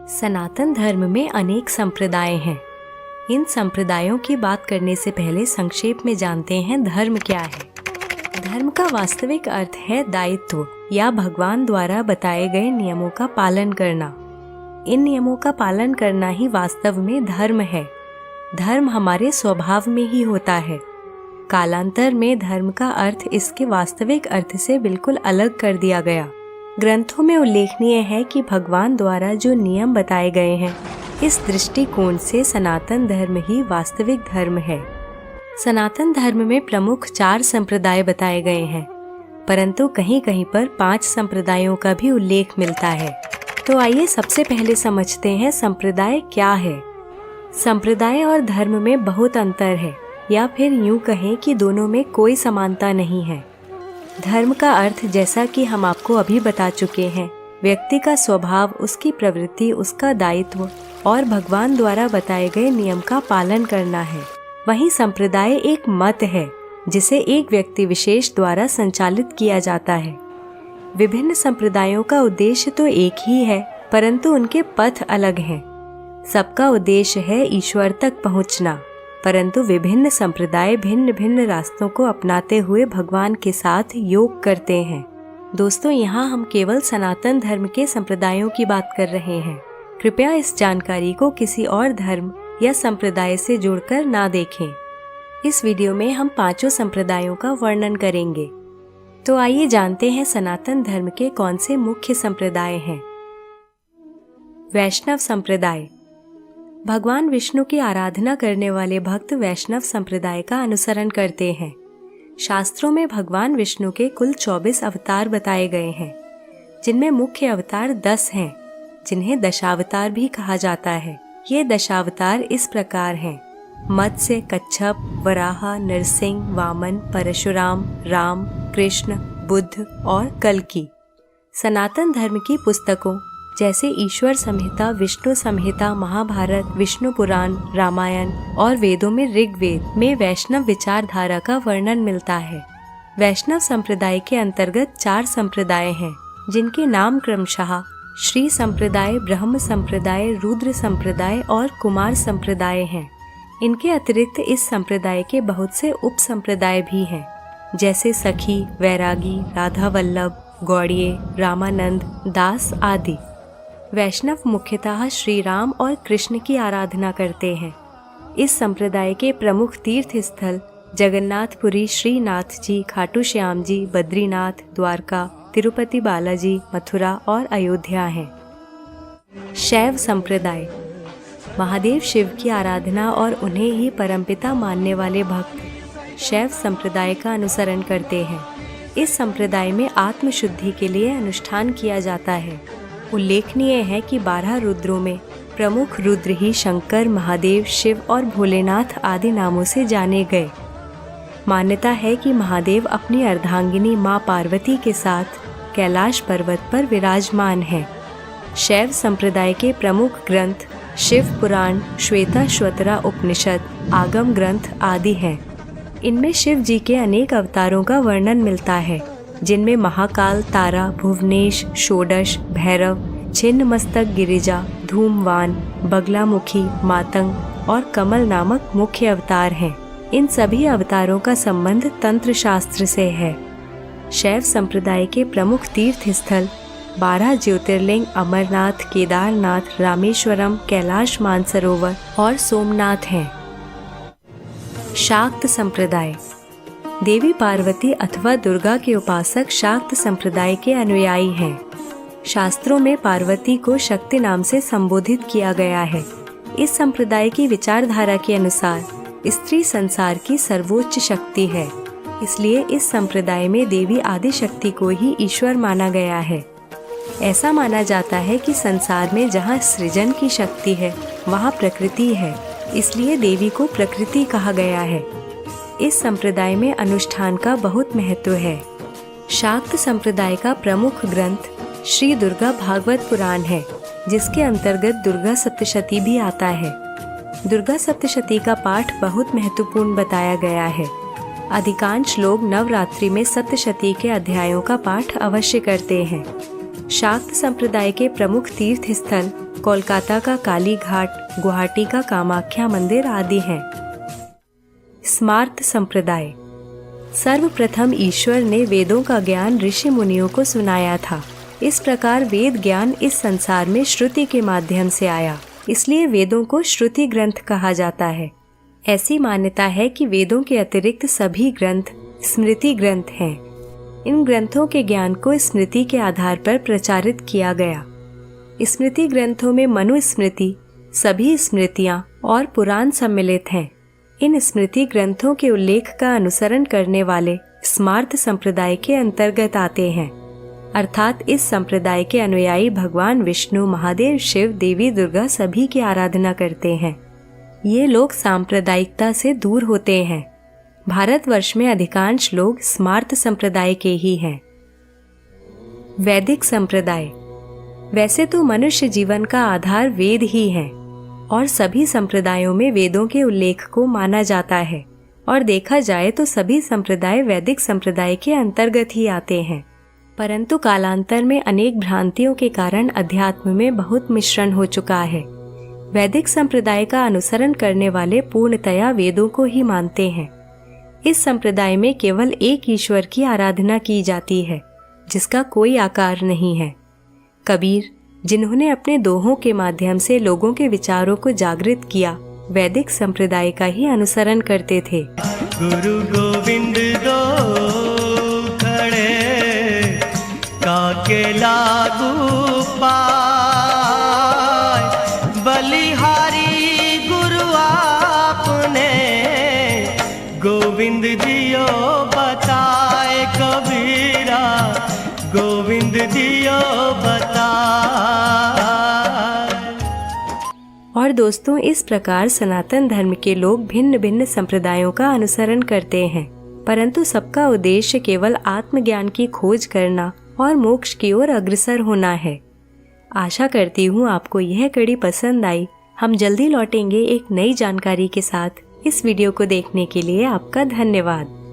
सनातन धर्म में अनेक संप्रदाय हैं। इन संप्रदायों की बात करने से पहले संक्षेप में जानते हैं धर्म क्या है। धर्म का वास्तविक अर्थ है दायित्व या भगवान द्वारा बताए गए नियमों का पालन करना। इन नियमों का पालन करना ही वास्तव में धर्म है। धर्म हमारे स्वभाव में ही होता है। कालांतर में धर्म का अर्थ इसके वास्तविक अर्थ से बिल्कुल अलग कर दिया गया। ग्रंथों में उल्लेखनीय है कि भगवान द्वारा जो नियम बताए गए हैं, इस दृष्टिकोण से सनातन धर्म ही वास्तविक धर्म है। सनातन धर्म में प्रमुख 4 संप्रदाय बताए गए हैं, परंतु कहीं कहीं पर 5 संप्रदायों का भी उल्लेख मिलता है। तो आइए सबसे पहले समझते हैं संप्रदाय क्या है। संप्रदाय और धर्म में बहुत अंतर है, या फिर यूं कहें कि दोनों में कोई समानता नहीं है। धर्म का अर्थ जैसा कि हम आपको अभी बता चुके हैं, व्यक्ति का स्वभाव, उसकी प्रवृत्ति, उसका दायित्व और भगवान द्वारा बताए गए नियम का पालन करना है। वहीं संप्रदाय एक मत है जिसे एक व्यक्ति विशेष द्वारा संचालित किया जाता है। विभिन्न संप्रदायों का उद्देश्य तो एक ही है, परंतु उनके पथ अलग हैं। सबका उद्देश्य है ईश्वर तक पहुंचना, परंतु विभिन्न संप्रदाय भिन्न भिन्न रास्तों को अपनाते हुए भगवान के साथ योग करते हैं। दोस्तों, यहाँ हम केवल सनातन धर्म के संप्रदायों की बात कर रहे हैं। कृपया इस जानकारी को किसी और धर्म या संप्रदाय से जोड़कर ना देखें। इस वीडियो में हम 5 संप्रदायों का वर्णन करेंगे। तो आइए जानते हैं सनातन धर्म के कौन से मुख्य संप्रदाय हैं। वैष्णव संप्रदाय। भगवान विष्णु की आराधना करने वाले भक्त वैष्णव संप्रदाय का अनुसरण करते हैं। शास्त्रों में भगवान विष्णु के कुल 24 अवतार बताए गए हैं, जिनमें मुख्य अवतार 10 हैं, जिन्हें दशावतार भी कहा जाता है। ये दशावतार इस प्रकार हैं: मत्स्य, कच्छप, वराह, नरसिंह, वामन, परशुराम, राम, कृष्ण, बुद्ध और कल्कि। सनातन धर्म की पुस्तकों जैसे ईश्वर संहिता, विष्णु संहिता, महाभारत, विष्णु पुराण, रामायण और वेदों में ऋग्वेद में वैष्णव विचारधारा का वर्णन मिलता है। वैष्णव संप्रदाय के अंतर्गत 4 संप्रदाय हैं, जिनके नाम क्रमशः श्री संप्रदाय, ब्रह्म संप्रदाय, रुद्र संप्रदाय और कुमार संप्रदाय हैं। इनके अतिरिक्त इस संप्रदाय के बहुत से उप संप्रदाय भी हैं, जैसे सखी, वैरागी, राधा वल्लभ, गौड़िये, रामानंद, दास आदि। वैष्णव मुख्यतः श्री राम और कृष्ण की आराधना करते हैं। इस संप्रदाय के प्रमुख तीर्थ स्थल जगन्नाथपुरी, श्रीनाथ जी, खाटू श्याम जी, बद्रीनाथ, द्वारका, तिरुपति बालाजी, मथुरा और अयोध्या हैं। शैव संप्रदाय। महादेव शिव की आराधना और उन्हें ही परमपिता मानने वाले भक्त शैव संप्रदाय का अनुसरण करते हैं। इस संप्रदाय में आत्मशुद्धि के लिए अनुष्ठान किया जाता है। उल्लेखनीय है कि 12 रुद्रों में प्रमुख रुद्र ही शंकर, महादेव, शिव और भोलेनाथ आदि नामों से जाने गए। मान्यता है कि महादेव अपनी अर्धांगिनी मां पार्वती के साथ कैलाश पर्वत पर विराजमान हैं। शैव संप्रदाय के प्रमुख ग्रंथ शिव पुराण, श्वेताश्वतरा उपनिषद, आगम ग्रंथ आदि हैं। इनमें शिव जी के अनेक अवतारों का वर्णन मिलता है, जिनमें महाकाल, तारा, भुवनेश, षोडश, भैरव, छिन्न मस्तक, गिरिजा, धूमवान, बगलामुखी, मातंग और कमल नामक मुख्य अवतार हैं। इन सभी अवतारों का संबंध तंत्र शास्त्र से है। शैव संप्रदाय के प्रमुख तीर्थ स्थल 12 ज्योतिर्लिंग अमरनाथ, केदारनाथ, रामेश्वरम, कैलाश मानसरोवर और सोमनाथ हैं। शाक्त संप्रदाय। देवी पार्वती अथवा दुर्गा के उपासक शाक्त संप्रदाय के अनुयायी हैं। शास्त्रों में पार्वती को शक्ति नाम से संबोधित किया गया है। इस संप्रदाय की विचारधारा के अनुसार स्त्री संसार की सर्वोच्च शक्ति है, इसलिए इस संप्रदाय में देवी आदि शक्ति को ही ईश्वर माना गया है। ऐसा माना जाता है कि संसार में जहाँ सृजन की शक्ति है, वहाँ प्रकृति है, इसलिए देवी को प्रकृति कहा गया है। इस संप्रदाय में अनुष्ठान का बहुत महत्व है। शाक्त संप्रदाय का प्रमुख ग्रंथ श्री दुर्गा भागवत पुराण है, जिसके अंतर्गत दुर्गा सप्तशती भी आता है। दुर्गा सप्तशती का पाठ बहुत महत्वपूर्ण बताया गया है। अधिकांश लोग नवरात्रि में सप्तशती के अध्यायों का पाठ अवश्य करते हैं। शाक्त संप्रदाय के प्रमुख तीर्थ स्थल कोलकाता का काली घाट, गुवाहाटी का कामाख्या मंदिर आदि हैं। स्मार्त संप्रदाय। सर्वप्रथम ईश्वर ने वेदों का ज्ञान ऋषि मुनियों को सुनाया था। इस प्रकार वेद ज्ञान इस संसार में श्रुति के माध्यम से आया, इसलिए वेदों को श्रुति ग्रंथ कहा जाता है। ऐसी मान्यता है कि वेदों के अतिरिक्त सभी ग्रंथ स्मृति ग्रंथ हैं। इन ग्रंथों के ज्ञान को स्मृति के आधार पर प्रचारित किया गया। स्मृति ग्रंथों में मनुस्मृति, सभी स्मृतियां और पुराण सम्मिलित हैं। इन स्मृति ग्रंथों के उल्लेख का अनुसरण करने वाले स्मार्त संप्रदाय के अंतर्गत आते हैं, अर्थात इस संप्रदाय के अनुयायी भगवान विष्णु, महादेव, शिव, देवी दुर्गा सभी की आराधना करते हैं। ये लोग सांप्रदायिकता से दूर होते हैं। भारतवर्ष में अधिकांश लोग स्मार्त संप्रदाय के ही हैं। वैदिक संप्रदाय। वैसे तो मनुष्य जीवन का आधार वेद ही है और सभी संप्रदायों में वेदों के उल्लेख को माना जाता है, और देखा जाए तो सभी संप्रदाय वैदिक संप्रदाय के अंतर्गत ही आते हैं। परंतु कालांतर में अनेक भ्रांतियों के कारण अध्यात्म में बहुत मिश्रण हो चुका है। वैदिक संप्रदाय का अनुसरण करने वाले पूर्णतया वेदों को ही मानते हैं। इस संप्रदाय में केवल एक ईश्वर की आराधना की जाती है, जिसका कोई आकार नहीं है। कबीर, जिन्होंने अपने दोहों के माध्यम से लोगों के विचारों को जागृत किया, वैदिक संप्रदाय का ही अनुसरण करते थे। गुरु गोविंद दो खड़े काके लागू पाय, बलिहारी गुरु आपने गोविंद दियो बताए, कबीरा गोविंद दियो बताए। और दोस्तों, इस प्रकार सनातन धर्म के लोग भिन्न भिन्न संप्रदायों का अनुसरण करते हैं, परंतु सबका उद्देश्य केवल आत्मज्ञान की खोज करना और मोक्ष की ओर अग्रसर होना है। आशा करती हूँ आपको यह कड़ी पसंद आई। हम जल्दी लौटेंगे एक नई जानकारी के साथ। इस वीडियो को देखने के लिए आपका धन्यवाद।